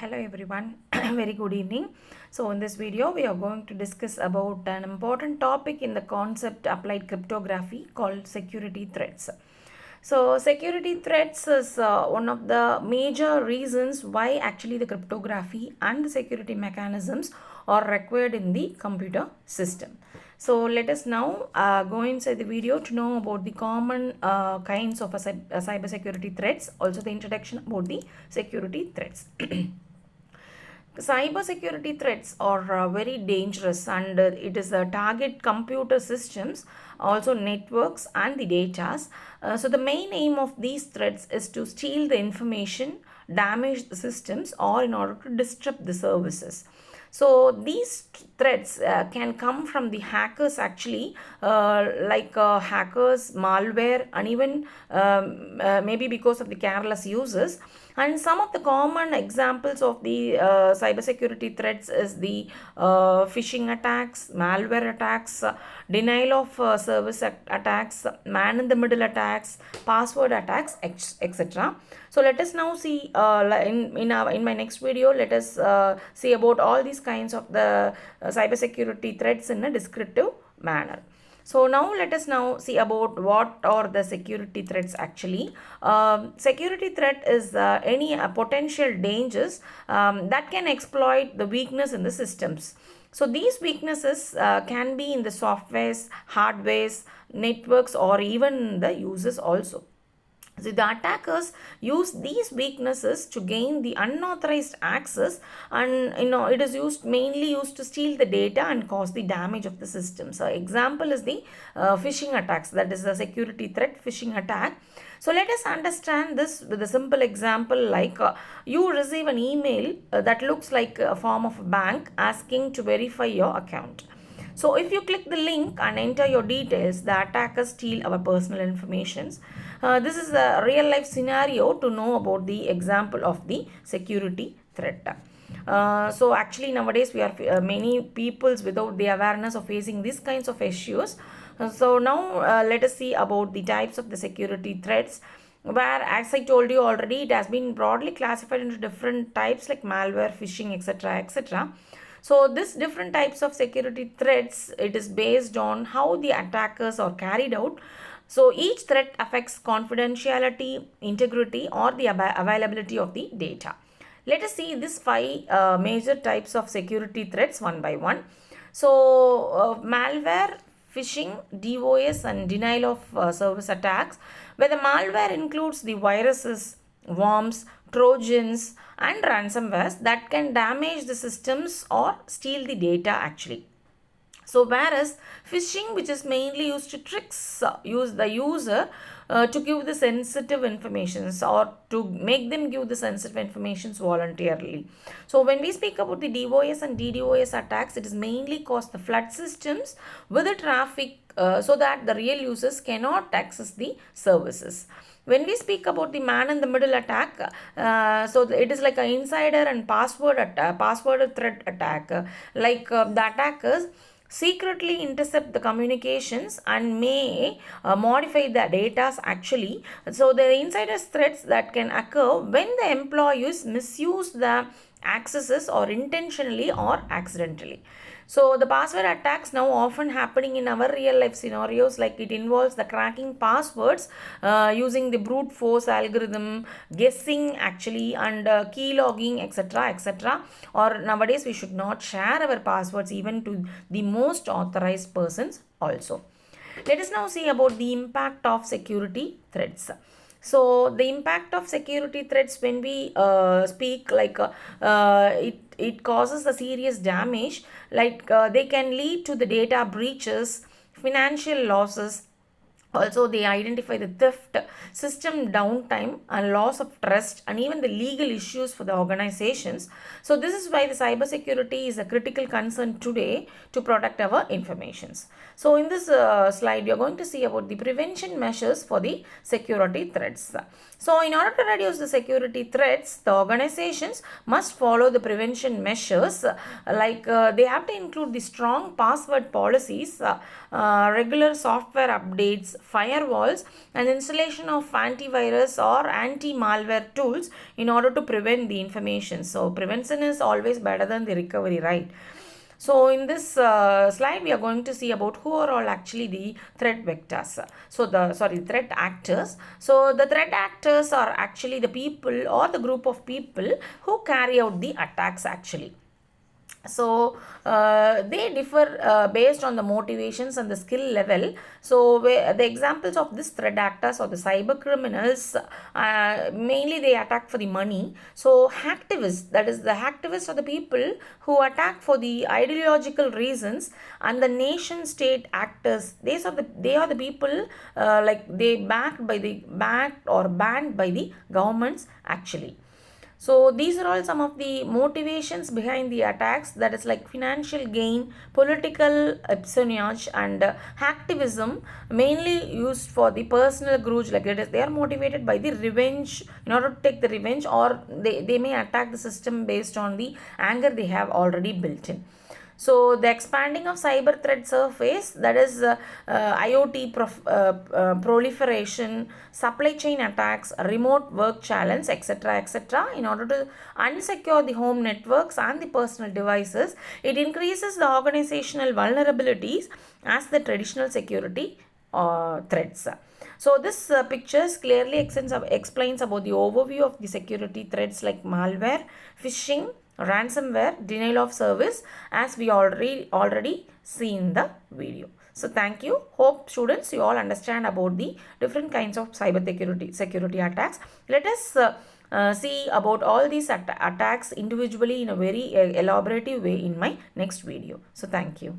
Hello everyone, very good evening. So in this video we are going to discuss about an important topic in the concept applied cryptography called security threats. So security threats is one of the major reasons why actually the cryptography and the security mechanisms are required in the computer system. So let us now go inside the video to know about the common kinds of cyber security threats, also the introduction about the security threats. Cyber security threats are very dangerous and it is target computer systems, also networks and the data. So the main aim of these threats is to steal the information, damage the systems, or in order to disrupt the services. So these threats can come from the hackers actually, like hackers, malware, and even maybe because of the careless users. And some of the common examples of the cybersecurity threats is the phishing attacks, malware attacks, denial of service attacks, man in the middle attacks, password attacks, etc. So let us now see in my next video. Let us see about all these kinds of the cybersecurity threats in a descriptive manner. So now let us now see about what are the security threats actually. Security threat is any potential dangers that can exploit the weakness in the systems. So these weaknesses can be in the softwares, hardwares, networks, or even the users also. So the attackers use these weaknesses to gain the unauthorized access, and it is mainly used to steal the data and cause the damage of the system. So example is the phishing attacks, that is the security threat phishing attack. So let us understand this with a simple example like you receive an email that looks like a form of a bank asking to verify your account. So if you click the link and enter your details, the attackers steal our personal information. This is a real life scenario to know about the example of the security threat. So actually nowadays we are many peoples without the awareness of facing these kinds of issues. So now let us see about the types of the security threats, where as I told you already, it has been broadly classified into different types like malware, phishing, etc, etc. So this different types of security threats, it is based on how the attackers are carried out. So each threat affects confidentiality, integrity, or the availability of the data. Let us see these five major types of security threats one by one. So malware, phishing, DOS, and denial of service attacks, where the malware includes the viruses, worms, trojans, and ransomwares that can damage the systems or steal the data actually. So whereas phishing, which is mainly used to tricks use the user to give the sensitive informations or to make them give the sensitive informations voluntarily. So when we speak about the DOS and DDoS attacks, it is mainly cause the flood systems with the traffic so that the real users cannot access the services. When we speak about the man in the middle attack, so it is like an insider and password threat attack. The attackers secretly intercept the communications and may modify the data actually. So the insider threats that can occur when the employees misuse the accesses or intentionally or accidentally. So the password attacks now often happening in our real life scenarios, like it involves the cracking passwords using the brute force algorithm, guessing actually, and key logging, etc, etc. Or nowadays we should not share our passwords even to the most authorized persons also. Let us now see about the impact of security threats. So the impact of security threats, when we speak like it causes a serious damage, like they can lead to the data breaches, financial losses. Also, they identify the theft, system downtime, and loss of trust, and even the legal issues for the organizations. So, this is why the cybersecurity is a critical concern today to protect our informations. So, in this slide, we are going to see about the prevention measures for the security threats. So, in order to reduce the security threats, the organizations must follow the prevention measures, they have to include the strong password policies, regular software updates, firewalls, and installation of antivirus or anti-malware tools in order to prevent the information. So prevention is always better than the recovery, right? So in this slide, we are going to see about who are all actually the threat vectors. So threat actors. So the threat actors are actually the people or the group of people who carry out the attacks actually. So they differ based on the motivations and the skill level. So the examples of this threat actors or the cyber criminals, mainly they attack for the money. So hacktivists, that is the hacktivists are the people who attack for the ideological reasons. And the nation state actors, they are the people like they backed or banned by the governments actually. So these are all some of the motivations behind the attacks, that is like financial gain, political espionage, and hacktivism, mainly used for the personal grudge, like it is they are motivated by the revenge, in order to take the revenge, or they may attack the system based on the anger they have already built in. So the expanding of cyber threat surface, that is IoT proliferation, supply chain attacks, remote work challenge, etc., etc. In order to unsecure the home networks and the personal devices, it increases the organizational vulnerabilities as the traditional security threats. So this pictures clearly explains about the overview of the security threats like malware, phishing, ransomware, denial of service, as we already seen in the video. So thank you. Hope students you all understand about the different kinds of cyber security attacks. Let us see about all these attacks individually in a very elaborative way in my next video. So thank you.